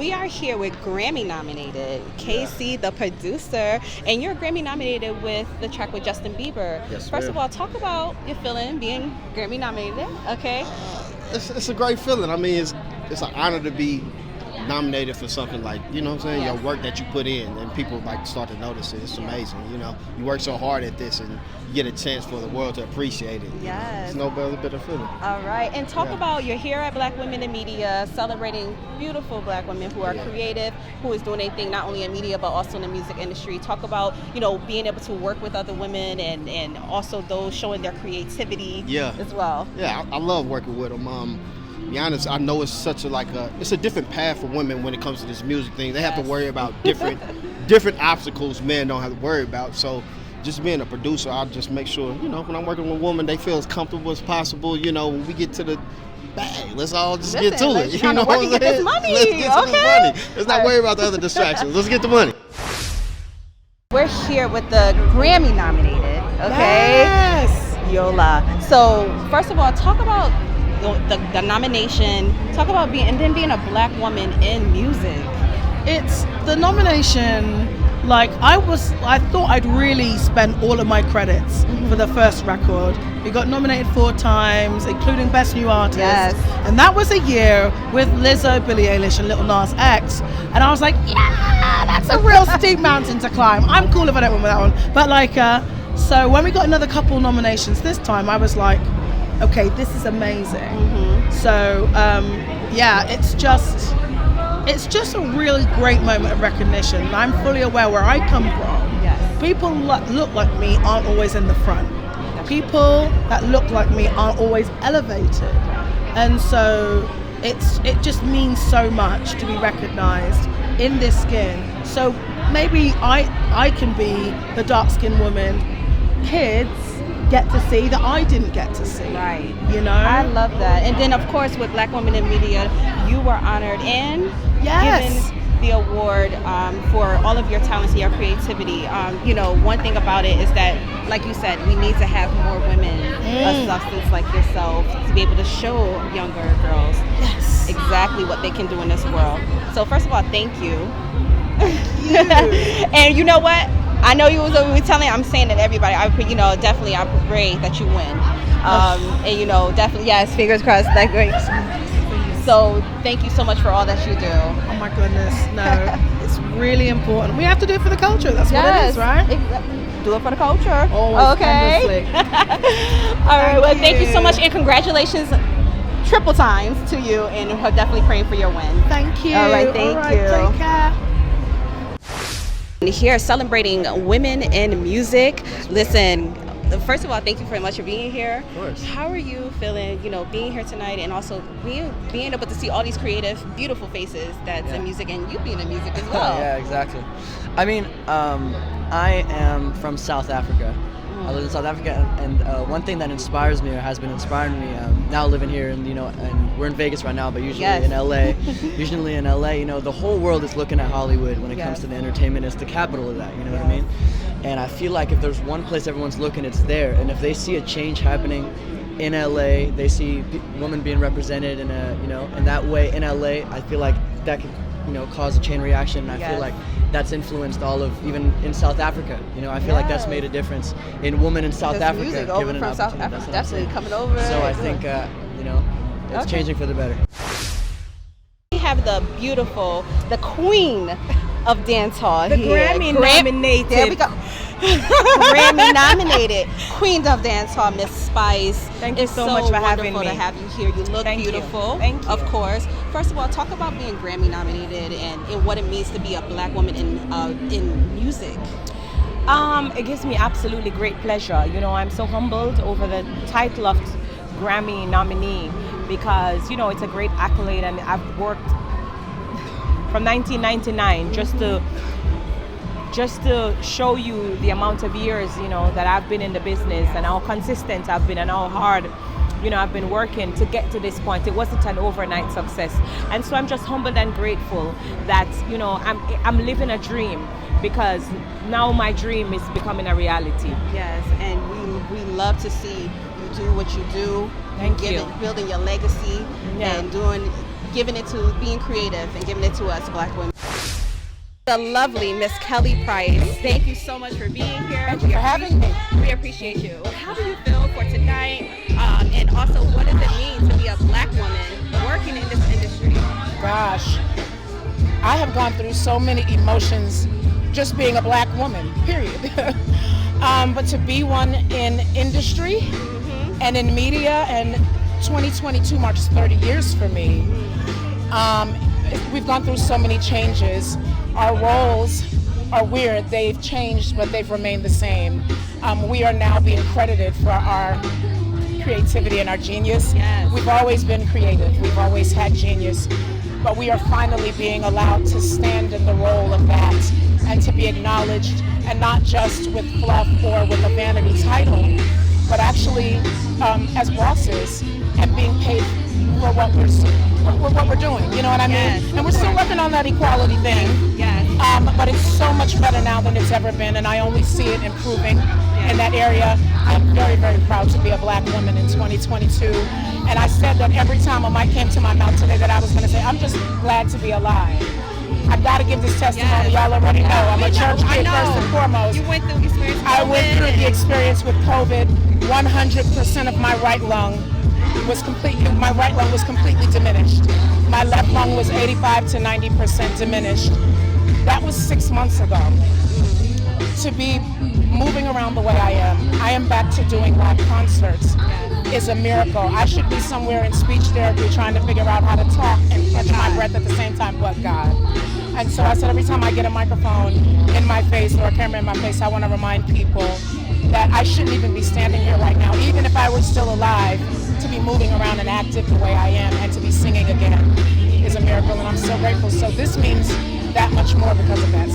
we are here with Grammy nominated Casey, the producer, and you're Grammy nominated with the track with Justin Bieber. Yes, First ma'am. of all, talk about your feeling being Grammy nominated. Okay. It's a great feeling. I mean, it's an honor to be nominated for something like, you know what I'm saying, Yes. your work that you put in, and people like start to notice it. It's amazing. You know, you work so hard at this and you get a chance for the world to appreciate it. Yes. It's no better feeling. All right, and talk about, you're here at Black Women in Media, celebrating beautiful Black women who are creative, who is doing anything not only in media but also in the music industry. Talk about, you know, being able to work with other women and also those showing their creativity as well. Yeah, I love working with them. To be honest, I know it's such it's a different path for women when it comes to this music thing. They have to worry about different obstacles men don't have to worry about. So just being a producer, I'll just make sure, you know, when I'm working with a woman, they feel as comfortable as possible. You know, when we get to the bag, let's all just get to it. You know what I'm saying? This money. Let's get to this money. Let's not worry about the other distractions. Let's get the money. We're here with the Grammy nominated, okay? Yes. Yola. So first of all, talk about the nomination. Talk about being a Black woman in music. It's the nomination. Like I thought I'd really spent all of my credits for the first record. We got nominated 4 times, including Best New Artist. Yes. And that was a year with Lizzo, Billie Eilish, and Lil Nas X. And I was like, yeah, that's a real steep mountain to climb. I'm cool if I don't win with that one. But so when we got another couple nominations this time, I was like, okay, this is amazing. So it's just a really great moment of recognition. I'm fully aware where I come from. Yes. People look like me aren't always in the front. People that look like me aren't always elevated. And so it just means so much to be recognized in this skin. So maybe I can be the dark-skinned woman kids get to see that I didn't get to see. Right. You know? I love that. And then of course with Black Women in Media, you were honored and given the award for all of your talents and your creativity. You know, one thing about it is that, like you said, we need to have more women of substance like yourself to be able to show younger girls exactly what they can do in this world. So first of all, thank you. And you know what? I know you were telling. I'm saying that everybody. Definitely, I pray that you win. And you know, definitely, yes. Fingers crossed. That great. So thank you so much for all that you do. Oh my goodness, no, it's really important. We have to do it for the culture. That's what it is, right? Do it for the culture. Always, okay. All right. Well, thank you so much, and congratulations, triple times to you, and we're definitely praying for your win. Thank you. All right. Thank you. Take care. Here celebrating women in music. Listen, first of all, thank you very much for being here. Of course. How are you feeling, you know, being here tonight and also being able to see all these creative, beautiful faces that's in music and you being in music as well? Yeah, exactly. I mean, I am from South Africa. I live in South Africa, and one thing that inspires me, or has been inspiring me, now living here, and we're in Vegas right now, but usually in LA. Usually in LA, you know, the whole world is looking at Hollywood when it comes to the entertainment. It's the capital of that, you know what I mean? And I feel like if there's one place everyone's looking, it's there. And if they see a change happening in LA, they see women being represented in in that way in LA, I feel like that could, cause a chain reaction. And I feel like that's influenced all of, even in South Africa. You know, I feel like that's made a difference in women in South Africa. Music given over an from South opportunity. Africa, definitely coming over. So I think, it's changing for the better. We have the queen of dancehall The here. Grammy nominated. There we go. Grammy nominated Queen of Dancehall, Miss Spice. Thank you so much for having me. It's so wonderful to have you here. You look beautiful. Thank you. Of course. First of all, talk about being Grammy nominated and what it means to be a Black woman in music. It gives me absolutely great pleasure. You know, I'm so humbled over the title of Grammy nominee because, it's a great accolade, and I've worked from 1999 just to show you the amount of years, that I've been in the business and how consistent I've been and how hard, I've been working to get to this point. It wasn't an overnight success. And so I'm just humbled and grateful that, I'm living a dream, because now my dream is becoming a reality. Yes, and we love to see you do what you do. Thank you. Building your legacy and doing giving it to being creative and giving it to us Black women. The lovely Miss Kelly Price. Thank you so much for being here. Thank you for having me. We appreciate you. How do you feel for tonight? And also, what does it mean to be a Black woman working in this industry? Gosh, I have gone through so many emotions just being a Black woman, period. But to be one in industry and in media, and 2022 marks 30 years for me. We've gone through so many changes. Our roles are weird. They've changed, but they've remained the same. We are now being credited for our creativity and our genius. Yes. We've always been creative. We've always had genius. But we are finally being allowed to stand in the role of that and to be acknowledged, and not just with fluff or with a vanity title, but actually as bosses and being paid for what we're doing. You know what I mean? Yes, and we're still working on that equality thing. Yes. But it's so much better now than it's ever been, and I only see it improving in that area. I'm very, very proud to be a Black woman in 2022. And I said that every time a mic came to my mouth today that I was going to say, I'm just glad to be alive. I've got to give this testimony. Yes. Y'all already know. I'm a church kid I know. first and foremost. You went through the experience with I went COVID. through the experience with COVID. 100% of my right lung was completely diminished. My left lung was 85 to 90% diminished. That was 6 months ago. To be moving around the way I am back to doing live concerts is a miracle. I should be somewhere in speech therapy trying to figure out how to talk and catch my breath at the same time, but God. And so I said every time I get a microphone in my face or a camera in my face, I want to remind people that I shouldn't even be standing here right now, even if I were still alive. To be moving around and active the way I am and to be singing again is a miracle, and I'm so grateful. So this means that much more because of that.